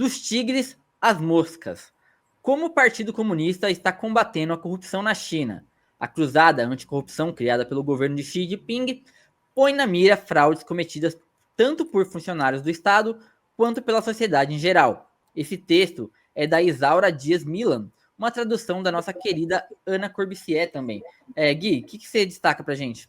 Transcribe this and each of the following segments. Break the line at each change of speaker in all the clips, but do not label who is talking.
Dos tigres às moscas. Como o Partido Comunista está combatendo a corrupção na China? A cruzada anticorrupção criada pelo governo de Xi Jinping põe na mira fraudes cometidas tanto por funcionários do Estado quanto pela sociedade em geral. Esse texto é da Isaura Dias Milan, uma tradução da nossa querida Ana Corbissier também. Gui, o que você destaca pra gente?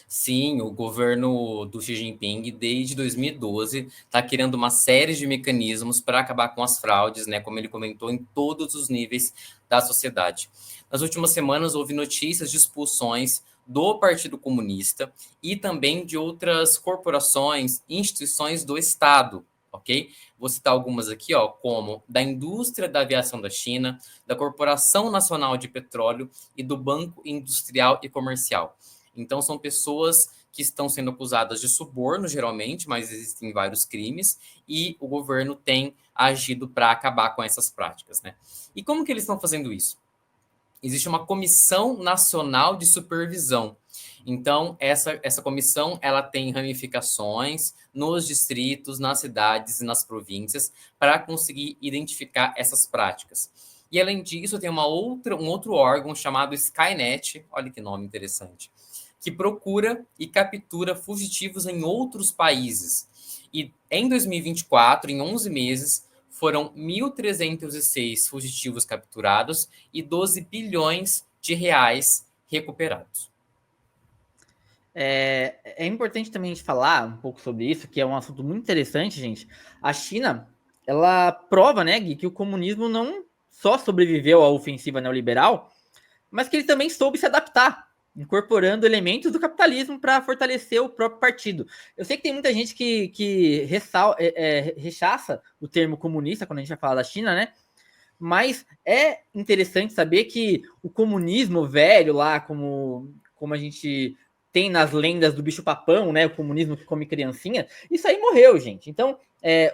Sim, o governo do Xi Jinping, desde 2012, está criando uma série de mecanismos para acabar com as fraudes, né, como ele comentou, em todos os níveis da sociedade. Nas últimas semanas, houve notícias de expulsões do Partido Comunista e também de outras corporações, instituições do Estado, ok? Vou citar algumas aqui, ó, como da indústria da aviação da China, da Corporação Nacional de Petróleo e do Banco Industrial e Comercial. Então, são pessoas que estão sendo acusadas de suborno, geralmente, mas existem vários crimes, e o governo tem agido para acabar com essas práticas, né? E como que eles estão fazendo isso? Existe uma comissão nacional de supervisão. Então, essa comissão, ela tem ramificações nos distritos, nas cidades e nas províncias para conseguir identificar essas práticas. E, além disso, tem um outro órgão chamado Skynet, olha que nome interessante, que procura e captura fugitivos em outros países. E em 2024, em 11 meses, foram 1.306 fugitivos capturados e 12 bilhões de reais recuperados.
É importante também a gente falar um pouco sobre isso, que é um assunto muito interessante, gente. A China, ela prova, né, Gui, que o comunismo não só sobreviveu à ofensiva neoliberal, mas que ele também soube se adaptar, incorporando elementos do capitalismo para fortalecer o próprio partido. Eu sei que tem muita gente que rechaça o termo comunista quando a gente vai falar da China, né? Mas é interessante saber que o comunismo velho lá, como a gente tem nas lendas do bicho-papão, né? O comunismo que come criancinha, isso aí morreu, gente. Então,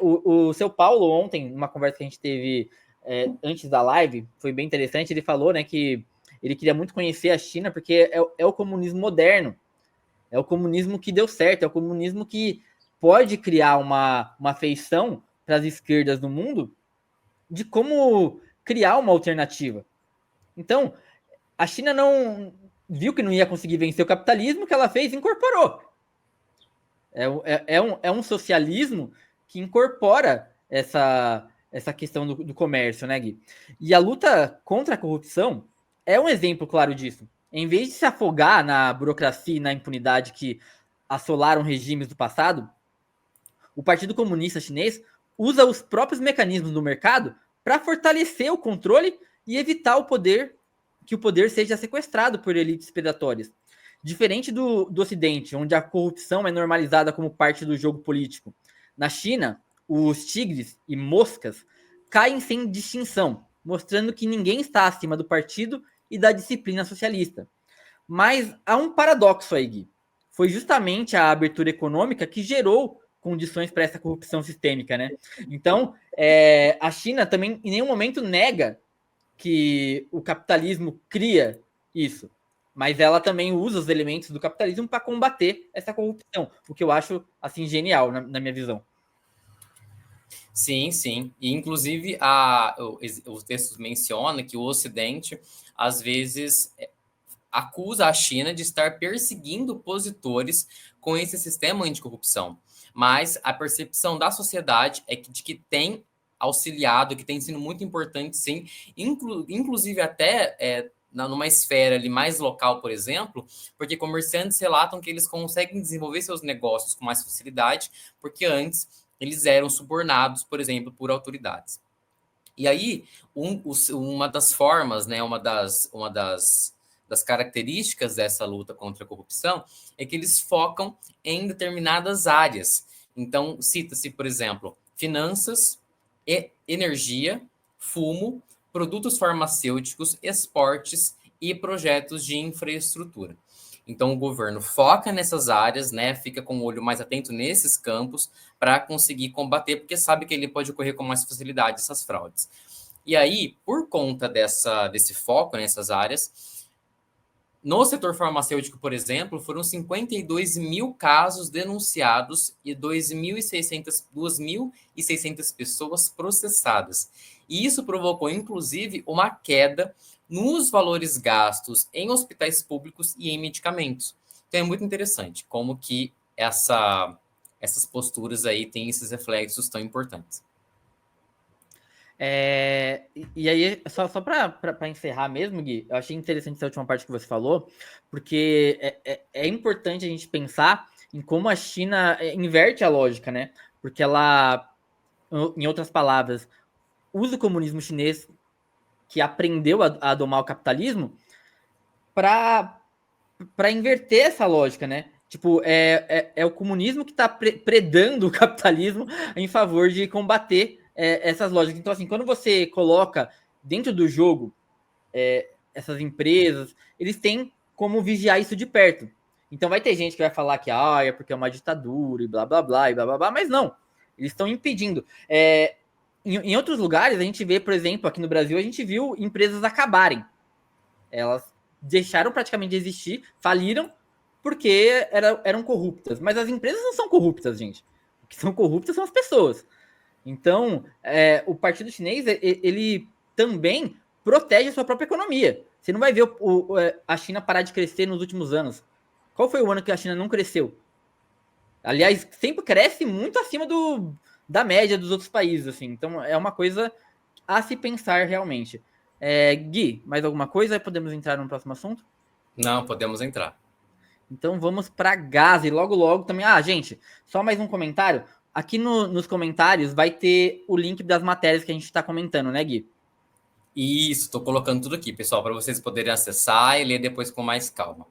o seu Paulo, ontem, numa conversa que a gente teve antes da live, foi bem interessante. Ele falou, né, que ele queria muito conhecer a China, porque é o comunismo moderno, é o comunismo que deu certo, é o comunismo que pode criar uma feição para as esquerdas no mundo de como criar uma alternativa. Então, a China não viu que não ia conseguir vencer o capitalismo, o que ela fez? Incorporou. É um socialismo que incorpora essa questão do comércio, né, Gui? E a luta contra a corrupção é um exemplo claro disso. Em vez de se afogar na burocracia e na impunidade que assolaram regimes do passado, o Partido Comunista Chinês usa os próprios mecanismos do mercado para fortalecer o controle e evitar que o poder seja sequestrado por elites predatórias. Diferente do Ocidente, onde a corrupção é normalizada como parte do jogo político. Na China, os tigres e moscas caem sem distinção, mostrando que ninguém está acima do partido e da disciplina socialista. Mas há um paradoxo aí, Gui. Foi justamente a abertura econômica que gerou condições para essa corrupção sistêmica, né? Então, a China também em nenhum momento nega que o capitalismo cria isso, mas ela também usa os elementos do capitalismo para combater essa corrupção, o que eu acho assim genial na minha visão.
Sim, sim. E, inclusive, os textos mencionam que o Ocidente, às vezes, acusa a China de estar perseguindo opositores com esse sistema anticorrupção. Mas a percepção da sociedade é de que tem auxiliado, que tem sido muito importante, sim, inclusive até numa esfera ali mais local, por exemplo, porque comerciantes relatam que eles conseguem desenvolver seus negócios com mais facilidade, porque antes eles eram subornados, por exemplo, por autoridades. E aí, uma das formas, né, uma das características dessa luta contra a corrupção é que eles focam em determinadas áreas. Então, cita-se, por exemplo, finanças, energia, fumo, produtos farmacêuticos, esportes e projetos de infraestrutura. Então, o governo foca nessas áreas, né, fica com o olho mais atento nesses campos para conseguir combater, porque sabe que ele pode ocorrer com mais facilidade essas fraudes. E aí, por conta desse foco nessas áreas, No setor farmacêutico, por exemplo, foram 52 mil casos denunciados e 2.600 pessoas processadas. E isso provocou, inclusive, uma queda nos valores gastos em hospitais públicos e em medicamentos. Então é muito interessante como que essas posturas aí têm esses reflexos tão importantes.
E aí, só para encerrar mesmo, Gui, eu achei interessante essa última parte que você falou, porque é importante a gente pensar em como a China inverte a lógica, né? Porque ela, em outras palavras, usa o comunismo chinês, que aprendeu a domar o capitalismo, para inverter essa lógica, né? Tipo, é o comunismo que está predando o capitalismo em favor de combater essas lógicas. Então, assim, quando você coloca dentro do jogo essas empresas, eles têm como vigiar isso de perto. Então vai ter gente que vai falar que é porque é uma ditadura e blá blá blá e blá blá blá, mas não. Eles estão impedindo. Em outros lugares, a gente vê, por exemplo, aqui no Brasil, a gente viu empresas acabarem. Elas deixaram praticamente de existir, faliram, porque eram corruptas. Mas as empresas não são corruptas, gente. O que são corruptas são as pessoas. Então, o Partido Chinês, ele também protege a sua própria economia. Você não vai ver a China parar de crescer nos últimos anos. Qual foi o ano que a China não cresceu? Aliás, sempre cresce muito acima da média dos outros países, assim. Então, é uma coisa a se pensar realmente. Gui, mais alguma coisa? Podemos entrar no próximo assunto?
Não, podemos entrar.
Então vamos para Gaza e logo logo também. Gente, só mais um comentário. Aqui nos comentários vai ter o link das matérias que a gente está comentando, né, Gui?
Isso, estou colocando tudo aqui, pessoal, para vocês poderem acessar e ler depois com mais calma.